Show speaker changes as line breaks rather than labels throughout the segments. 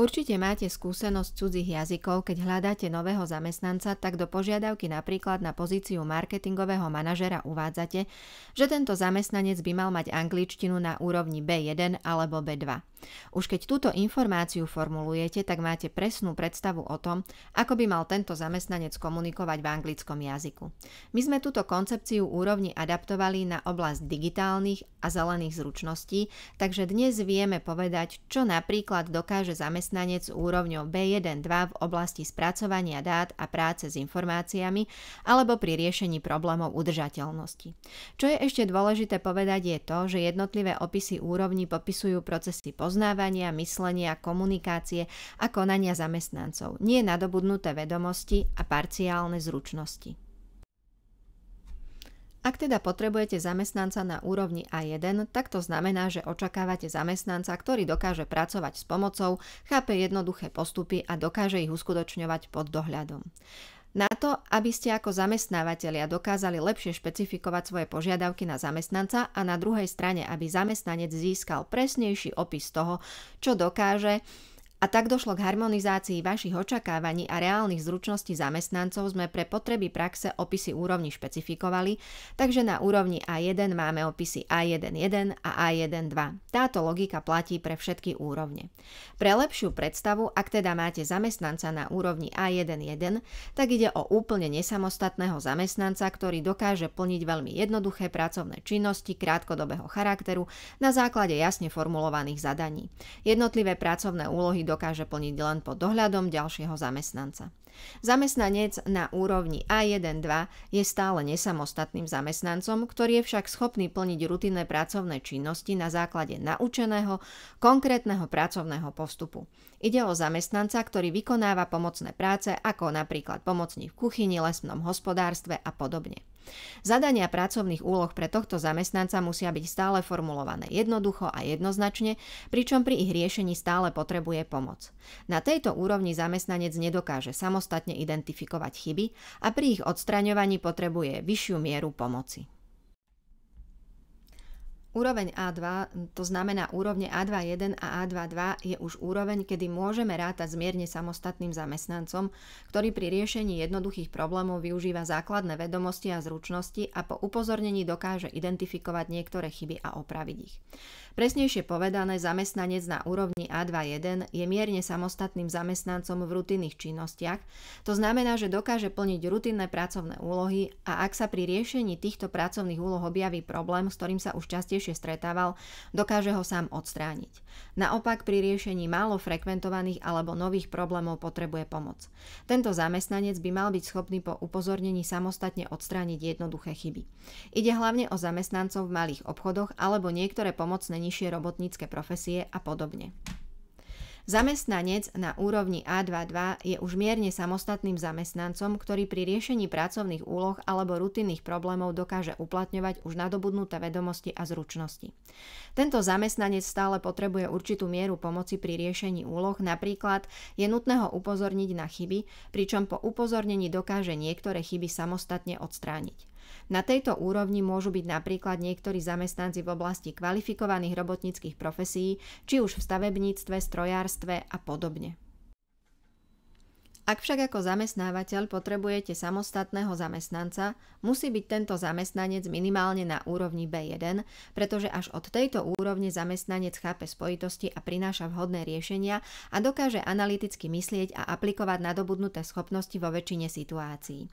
Určite máte skúsenosť cudzích jazykov, keď hľadáte nového zamestnanca, tak do požiadavky napríklad na pozíciu marketingového manažera uvádzate, že tento zamestnanec by mal mať angličtinu na úrovni B1 alebo B2. Už keď túto informáciu formulujete, tak máte presnú predstavu o tom, ako by mal tento zamestnanec komunikovať v anglickom jazyku. My sme túto koncepciu úrovni adaptovali na oblasť digitálnych a zelených zručností, takže dnes vieme povedať, čo napríklad dokáže zamestnanec úrovňou B1-2 v oblasti spracovania dát a práce s informáciami alebo pri riešení problémov udržateľnosti. Čo je ešte dôležité povedať je to, že jednotlivé opisy úrovní popisujú procesy poznávania, myslenia, komunikácie a konania zamestnancov, nie nadobudnuté vedomosti a parciálne zručnosti. Ak teda potrebujete zamestnanca na úrovni A1, tak to znamená, že očakávate zamestnanca, ktorý dokáže pracovať s pomocou, chápe jednoduché postupy a dokáže ich uskutočňovať pod dohľadom. Na to, aby ste ako zamestnávateľia dokázali lepšie špecifikovať svoje požiadavky na zamestnanca a na druhej strane, aby zamestnanec získal presnejší opis toho, čo dokáže, a tak došlo k harmonizácii vašich očakávaní a reálnych zručností zamestnancov, sme pre potreby praxe opisy úrovní špecifikovali, takže na úrovni A1 máme opisy A1.1 a A1.2. Táto logika platí pre všetky úrovne. Pre lepšiu predstavu, ak teda máte zamestnanca na úrovni A1.1, tak ide o úplne nesamostatného zamestnanca, ktorý dokáže plniť veľmi jednoduché pracovné činnosti krátkodobého charakteru na základe jasne formulovaných zadaní. Jednotlivé pracovné úlohy dokáže plniť len pod dohľadom ďalšieho zamestnanca. Zamestnanec na úrovni A1-2 je stále nesamostatným zamestnancom, ktorý je však schopný plniť rutinné pracovné činnosti na základe naučeného, konkrétneho pracovného postupu. Ide o zamestnanca, ktorý vykonáva pomocné práce, ako napríklad pomocník v kuchyni, lesnom hospodárstve a podobne. Zadania pracovných úloh pre tohto zamestnanca musia byť stále formulované jednoducho a jednoznačne, pričom pri ich riešení stále potrebuje pomoc. Na tejto úrovni zamestnanec nedokáže samostatne identifikovať chyby a pri ich odstraňovaní potrebuje vyššiu mieru pomoci. Úroveň A2, to znamená úrovne A2.1 a A2.2 je už úroveň, kedy môžeme rátať s mierne samostatným zamestnancom, ktorý pri riešení jednoduchých problémov využíva základné vedomosti a zručnosti a po upozornení dokáže identifikovať niektoré chyby a opraviť ich. Presnejšie povedané, zamestnanec na úrovni A2.1 je mierne samostatným zamestnancom v rutinných činnostiach, to znamená, že dokáže plniť rutinné pracovné úlohy a ak sa pri riešení týchto pracovných úloh objaví problém, s ktorým sa už častejšie stretával, dokáže ho sám odstrániť. Naopak pri riešení málo frekventovaných alebo nových problémov potrebuje pomoc. Tento zamestnanec by mal byť schopný po upozornení samostatne odstrániť jednoduché chyby. Ide hlavne o zamestnancov v malých obchodoch alebo niektoré pomocné nižšie robotnícke profesie a podobne. Zamestnanec na úrovni A2.2 je už mierne samostatným zamestnancom, ktorý pri riešení pracovných úloh alebo rutinných problémov dokáže uplatňovať už nadobudnuté vedomosti a zručnosti. Tento zamestnanec stále potrebuje určitú mieru pomoci pri riešení úloh, napríklad je nutné ho upozorniť na chyby, pričom po upozornení dokáže niektoré chyby samostatne odstrániť. Na tejto úrovni môžu byť napríklad niektorí zamestnanci v oblasti kvalifikovaných robotníckych profesií, či už v stavebníctve, strojárstve a podobne. Ak však ako zamestnávateľ potrebujete samostatného zamestnanca, musí byť tento zamestnanec minimálne na úrovni B1, pretože až od tejto úrovne zamestnanec chápe spojitosti a prináša vhodné riešenia a dokáže analyticky myslieť a aplikovať nadobudnuté schopnosti vo väčšine situácií.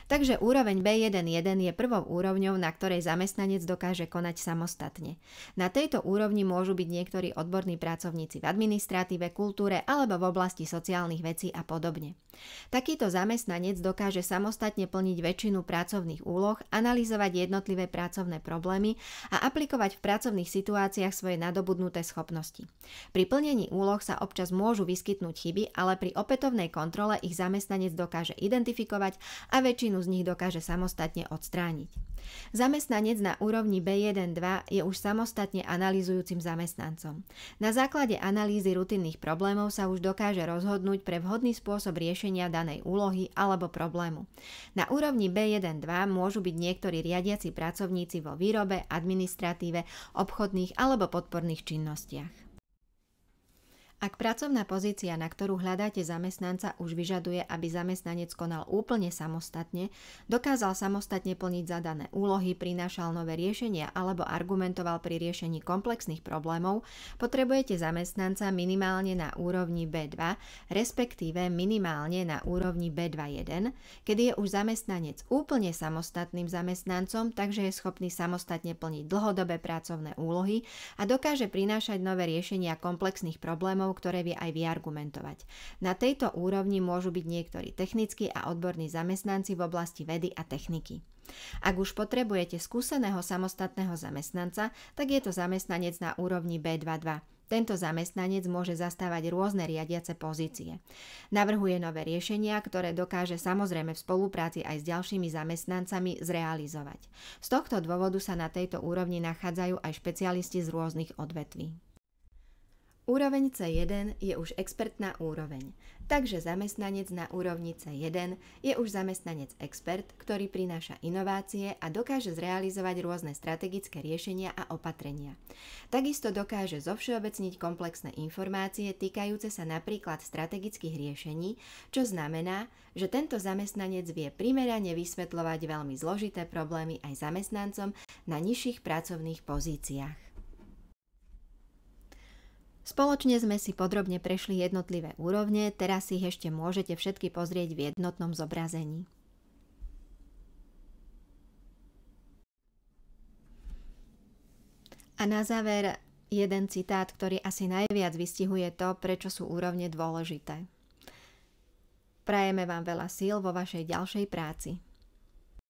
Takže úroveň B1.1 je prvou úrovňou, na ktorej zamestnanec dokáže konať samostatne. Na tejto úrovni môžu byť niektorí odborní pracovníci v administratíve, kultúre alebo v oblasti sociálnych vecí a podobne. Takýto zamestnanec dokáže samostatne plniť väčšinu pracovných úloh, analyzovať jednotlivé pracovné problémy a aplikovať v pracovných situáciách svoje nadobudnuté schopnosti. Pri plnení úloh sa občas môžu vyskytnúť chyby, ale pri opätovnej kontrole ich zamestnanec dokáže identifikovať a väčšinu z nich dokáže samostatne odstrániť. Zamestnanec na úrovni B1.2 je už samostatne analyzujúcim zamestnancom. Na základe analýzy rutinných problémov sa už dokáže rozhodnúť pre vhodný spôsob riešenia danej úlohy alebo problému. Na úrovni B1.2 môžu byť niektorí riadiaci pracovníci vo výrobe, administratíve, obchodných alebo podporných činnostiach. Ak pracovná pozícia, na ktorú hľadáte zamestnanca, už vyžaduje, aby zamestnanec konal úplne samostatne, dokázal samostatne plniť zadané úlohy, prinášal nové riešenia alebo argumentoval pri riešení komplexných problémov, potrebujete zamestnanca minimálne na úrovni B2, respektíve minimálne na úrovni B2.1, kedy je už zamestnanec úplne samostatným zamestnancom, takže je schopný samostatne plniť dlhodobé pracovné úlohy a dokáže prinášať nové riešenia komplexných problémov, ktoré vie aj vyargumentovať. Na tejto úrovni môžu byť niektorí technickí a odborní zamestnanci v oblasti vedy a techniky. Ak už potrebujete skúseného samostatného zamestnanca, tak je to zamestnanec na úrovni B2.2. Tento zamestnanec môže zastávať rôzne riadiace pozície. Navrhuje nové riešenia, ktoré dokáže samozrejme v spolupráci aj s ďalšími zamestnancami zrealizovať. Z tohto dôvodu sa na tejto úrovni nachádzajú aj špecialisti z rôznych odvetví. Úroveň C1 je už expertná úroveň, takže zamestnanec na úrovni C1 je už zamestnanec expert, ktorý prináša inovácie a dokáže zrealizovať rôzne strategické riešenia a opatrenia. Takisto dokáže zovšeobecniť komplexné informácie týkajúce sa napríklad strategických riešení, čo znamená, že tento zamestnanec vie primerane vysvetľovať veľmi zložité problémy aj zamestnancom na nižších pracovných pozíciách. Spoločne sme si podrobne prešli jednotlivé úrovne, teraz si ich ešte môžete všetky pozrieť v jednotnom zobrazení. A na záver jeden citát, ktorý asi najviac vystihuje to, prečo sú úrovne dôležité. Prajeme vám veľa síl vo vašej ďalšej práci.